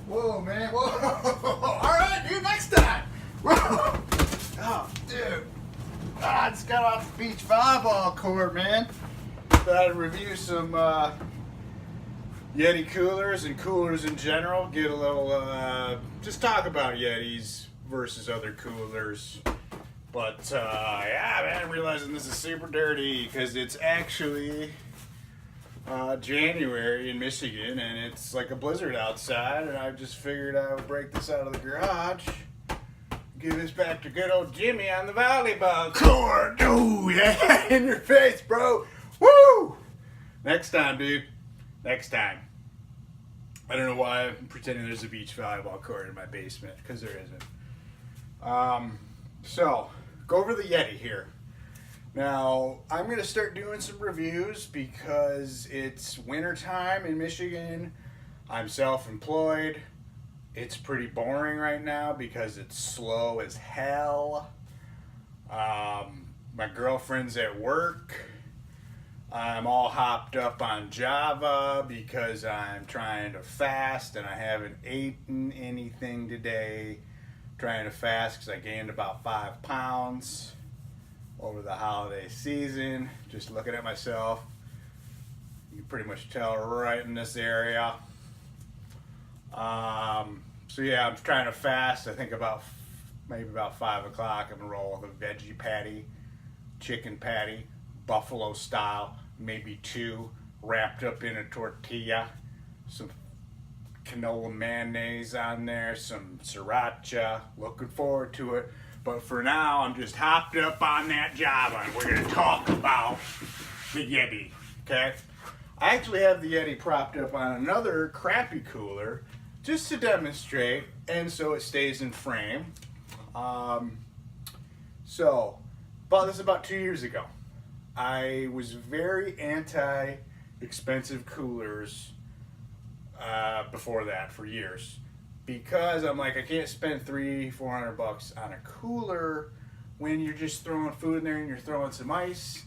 Whoa, man. Whoa. All right, dude. Next time. Whoa. Oh, dude. I just got off the beach volleyball court, man. Thought I'd review some Yeti coolers and coolers in general. Get a little, just talk about Yetis versus other coolers. But, yeah, man, I'm realizing this is super dirty because it's actually January in Michigan and it's like a blizzard outside, and I just figured I would break this out of the garage, give this back to good old Jimmy on the volleyball court. Oh, yeah, in your face, bro. Woo! Next time, dude. Next time. I don't know why I'm pretending there's a beach volleyball court in my basement, because there isn't. So, go over the Yeti here. Now, I'm going to start doing some reviews because it's wintertime in Michigan. I'm self-employed. It's pretty boring right now because it's slow as hell. My girlfriend's at work. I'm all hopped up on Java because I'm trying to fast and I haven't eaten anything today. Trying to fast because I gained about 5 pounds over the holiday season. Just looking at myself, you can pretty much tell right in this area. So yeah, I'm trying to fast. I think maybe about 5 o'clock I'm gonna roll with a veggie patty, chicken patty, buffalo style, maybe 2, wrapped up in a tortilla, some canola mayonnaise on there, some sriracha. Looking forward to it. But for now, I'm just hopped up on that Java, and we're going to talk about the Yeti, okay? I actually have the Yeti propped up on another crappy cooler just to demonstrate, and so it stays in frame. So, bought this about 2 years ago. I was very anti-expensive coolers before that for years, because I'm like, I can't spend $300-400 on a cooler when you're just throwing food in there and you're throwing some ice,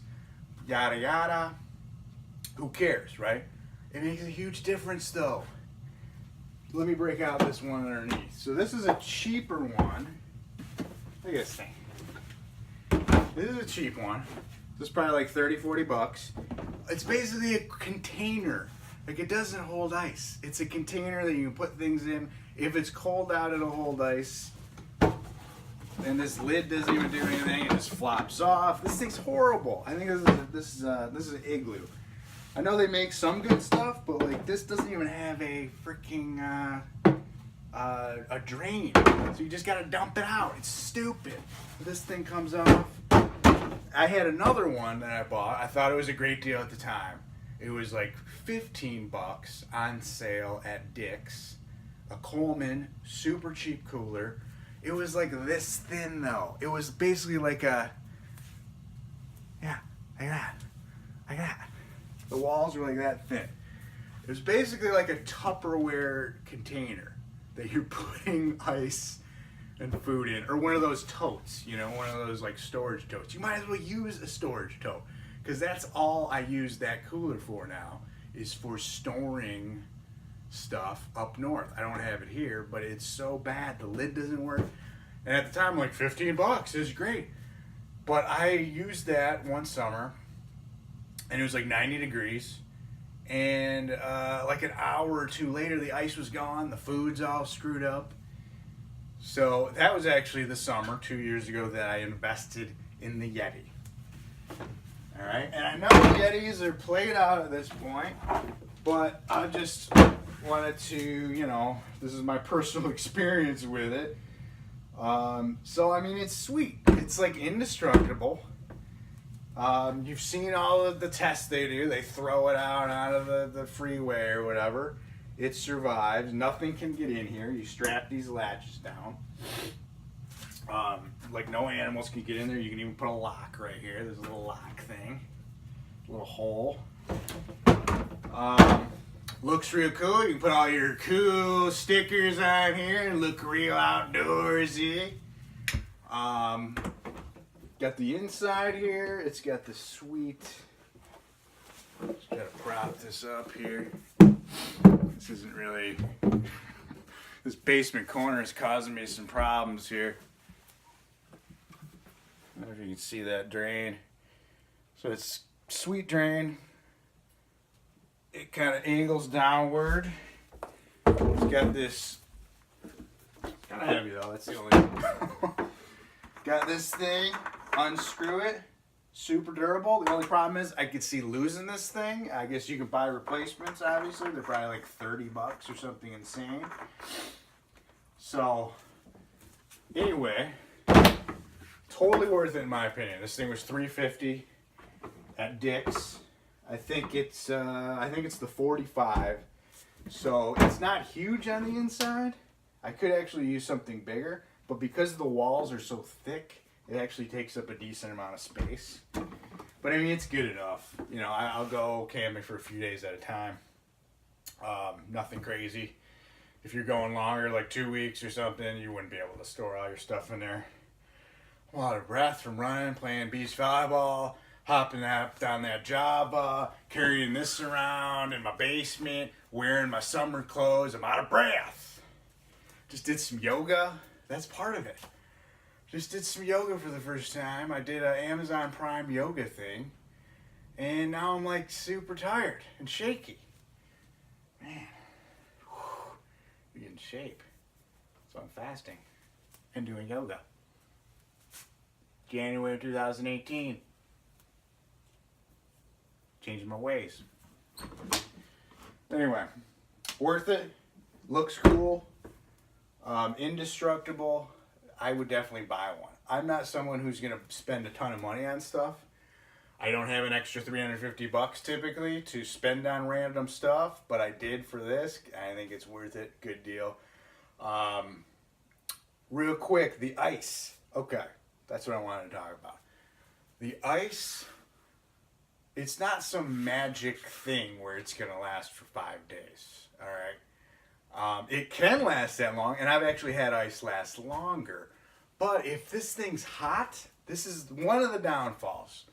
yada yada. Who cares, right? It makes a huge difference though. Let me break out this one underneath. So this is a cheaper one. Look at this thing. This is a cheap one. This is probably like $30-40. It's basically a container. Like, it doesn't hold ice. It's a container that you can put things in. If it's cold out, it'll hold ice. And this lid doesn't even do anything. It just flops off. This thing's horrible. I think this is an Igloo. I know they make some good stuff, but like this doesn't even have a freaking a drain. So you just gotta dump it out. It's stupid. This thing comes off. I had another one that I bought. I thought it was a great deal at the time. It was like $15 on sale at Dick's. A Coleman, super cheap cooler. It was like this thin though. It was basically like a, yeah, like that. Like that. The walls were like that thin. It was basically like a Tupperware container that you're putting ice and food in. Or one of those totes, you know, one of those like storage totes. You might as well use a storage tote, because that's all I use that cooler for now, is for storing stuff up north. I don't have it here, but it's so bad. The lid doesn't work. And at the time, like, $15 is great. But I used that one summer, and it was like 90 degrees. And like an hour or two later, the ice was gone. The food's all screwed up. So that was actually the summer, 2 years ago, that I invested in the Yeti. All right, and I know Yetis are played out at this point, but I just wanted to, you know, this is my personal experience with it. So, I mean, it's sweet. It's like indestructible. You've seen all of the tests they do. They throw it out of the freeway or whatever. It survives. Nothing can get in here. You strap these latches down. Like, no animals can get in there. You can even put a lock right here. There's a little lock thing. A little hole. Looks real cool. You can put all your cool stickers on here and look real outdoorsy. Got the inside here. It's got the sweet. Just gotta prop this up here. This isn't really This basement corner is causing me some problems here. I don't know if you can see that drain. So it's sweet drain. It kind of angles downward. It's got this, kind of heavy though, that's the only got this thing, unscrew it, super durable. The only problem is I could see losing this thing. I guess you can buy replacements, obviously. They're probably like $30 or something insane. So, anyway, totally worth it in my opinion. This thing was $350 at Dick's. I think it's the 45. So it's not huge on the inside. I could actually use something bigger, but because the walls are so thick, it actually takes up a decent amount of space. But I mean, it's good enough. You know, I'll go camping for a few days at a time. Nothing crazy. If you're going longer, like 2 weeks or something, you wouldn't be able to store all your stuff in there. A lot of breath from running, playing beach volleyball, hopping up down that Java, carrying this around in my basement, wearing my summer clothes. I'm out of breath. Just did some yoga. That's part of it. Just did some yoga for the first time. I did an Amazon Prime yoga thing. And now I'm like super tired and shaky. Man. Be in shape. So I'm fasting and doing yoga. January 2018. Changing my ways. Anyway, worth it. Looks cool. Indestructible. I would definitely buy one. I'm not someone who's going to spend a ton of money on stuff. I don't have an extra $350 typically to spend on random stuff, but I did for this. I think it's worth it. Good deal. Real quick, the ice. Okay, that's what I wanted to talk about. The ice, it's not some magic thing where it's going to last for 5 days. All right. It can last that long, and I've actually had ice last longer. But if this thing's hot, this is one of the downfalls.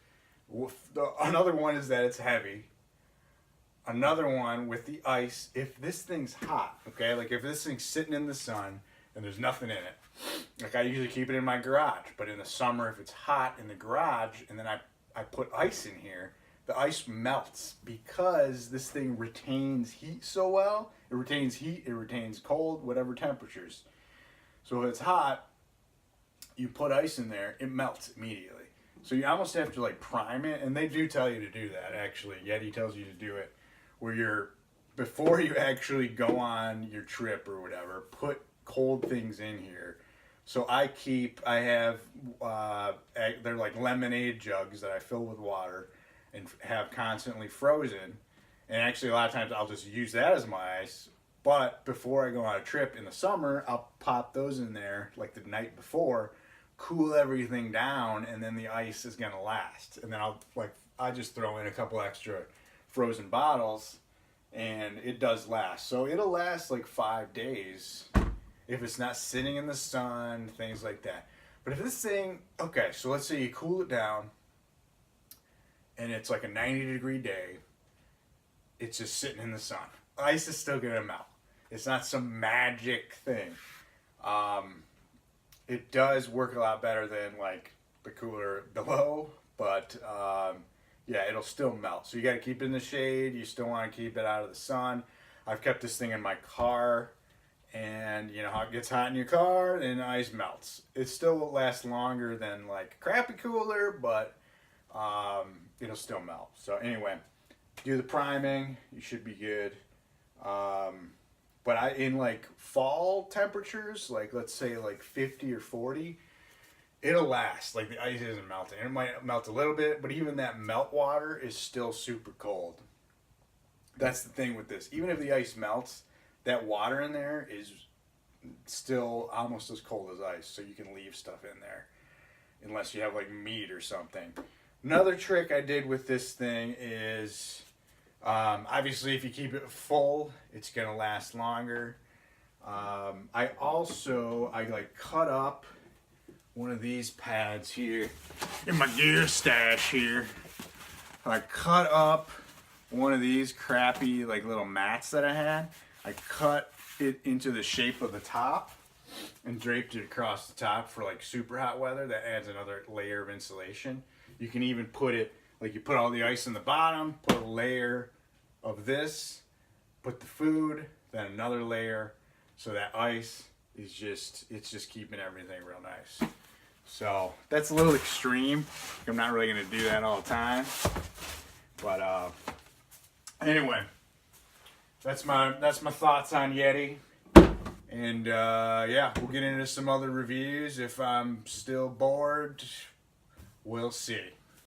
Another one is that it's heavy. Another one with the ice, if this thing's hot, okay, like if this thing's sitting in the sun and there's nothing in it, like I usually keep it in my garage, but in the summer, if it's hot in the garage and then I put ice in here, the ice melts because this thing retains heat so well. It retains heat, it retains cold, whatever temperatures. So if it's hot, you put ice in there, it melts immediately. So you almost have to like prime it, and they do tell you to do that actually. Yeti tells you to do it where before you actually go on your trip or whatever, put cold things in here. So I have, they're like lemonade jugs that I fill with water and have constantly frozen. And actually a lot of times I'll just use that as my ice. But before I go on a trip in the summer, I'll pop those in there like the night before, cool everything down, and then the ice is gonna last. And then I just throw in a couple extra frozen bottles, and it does last. So it'll last like 5 days if it's not sitting in the sun, things like that. But if this thing, okay, so let's say you cool it down, and it's like a 90-degree day, it's just sitting in the sun. Ice is still gonna melt. It's not some magic thing. It does work a lot better than like the cooler below, but yeah, it'll still melt. So you got to keep it in the shade. You still want to keep it out of the sun. I've kept this thing in my car, and you know how it gets hot in your car and ice melts. It still will last longer than like a crappy cooler, but it'll still melt. So anyway, do the priming. You should be good. But in like fall temperatures, like let's say like 50 or 40, it'll last. Like the ice isn't melting. It might melt a little bit, but even that melt water is still super cold. That's the thing with this. Even if the ice melts, that water in there is still almost as cold as ice. So you can leave stuff in there unless you have like meat or something. Another trick I did with this thing is... obviously, if you keep it full, it's going to last longer. I like cut up one of these pads here in my gear stash here. I cut up one of these crappy like little mats that I had. I cut it into the shape of the top and draped it across the top for like super hot weather. That adds another layer of insulation. You can even put it, like you put all the ice in the bottom, put a layer of this, put the food, then another layer. So that ice is just, it's just keeping everything real nice. So that's a little extreme. I'm not really gonna do that all the time. But anyway, that's my thoughts on Yeti. And yeah, we'll get into some other reviews. If I'm still bored, we'll see.